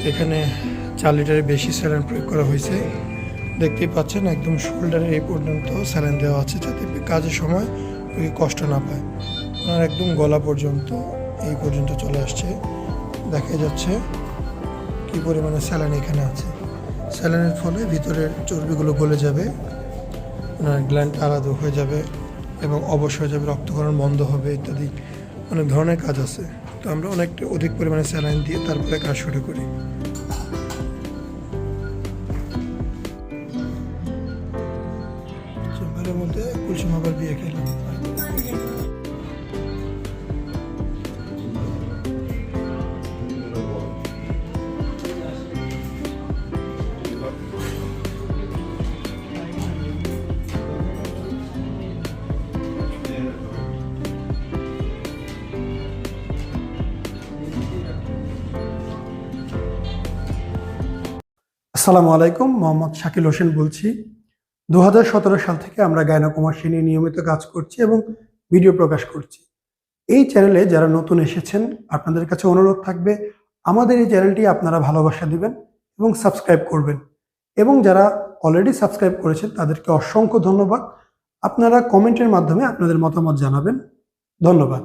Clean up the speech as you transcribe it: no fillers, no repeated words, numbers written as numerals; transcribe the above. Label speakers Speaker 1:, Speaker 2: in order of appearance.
Speaker 1: এখানে 4 লিটারের বেশি স্যালাইন প্রয়োগ করা হয়েছে। দেখতেই পাচ্ছেন একদম শোল্ডারের এই পর্যন্ত স্যালাইন দেওয়া আছে, যাতে কাজের সময় কষ্ট না পায়। ওনার একদম গলা পর্যন্ত এই পর্যন্ত চলে আসছে। দেখা যাচ্ছে কি পরিমাণে স্যালাইন এখানে আছে। স্যালাইনের ফলে ভিতরের চর্বিগুলো গলে যাবে, ওনার গ্ল্যান্ড আলাদা হয়ে যাবে এবং অবশ হয়ে যাবে, রক্তক্ষরণ বন্ধ হবে ইত্যাদি অনেক ধরনের কাজ আছে। তো আমরা অনেকটা অধিক পরিমাণে স্যালাইন দিয়ে তারপরে কাজ শুরু করি। চেম্বারের মধ্যে কুলসুম আবার বিয়ে খেলাম।
Speaker 2: আসসালামু আলাইকুম, মোহাম্মদ শাকিল হোসেন বলছি। 2017 সাল থেকে আমরা গাইনোকমার্সি নিয়ে নিয়মিত কাজ করছি এবং ভিডিও প্রকাশ করছি। এই চ্যানেলে যারা নতুন এসেছেন, আপনাদের কাছে অনুরোধ থাকবে আমাদের এই চ্যানেলটি আপনারা ভালোবাসা দিবেন এবং সাবস্ক্রাইব করবেন। এবং যারা অলরেডি সাবস্ক্রাইব করেছেন তাদেরকে অসংখ্য ধন্যবাদ। আপনারা কমেন্টের মাধ্যমে আপনাদের মতামত জানাবেন। ধন্যবাদ।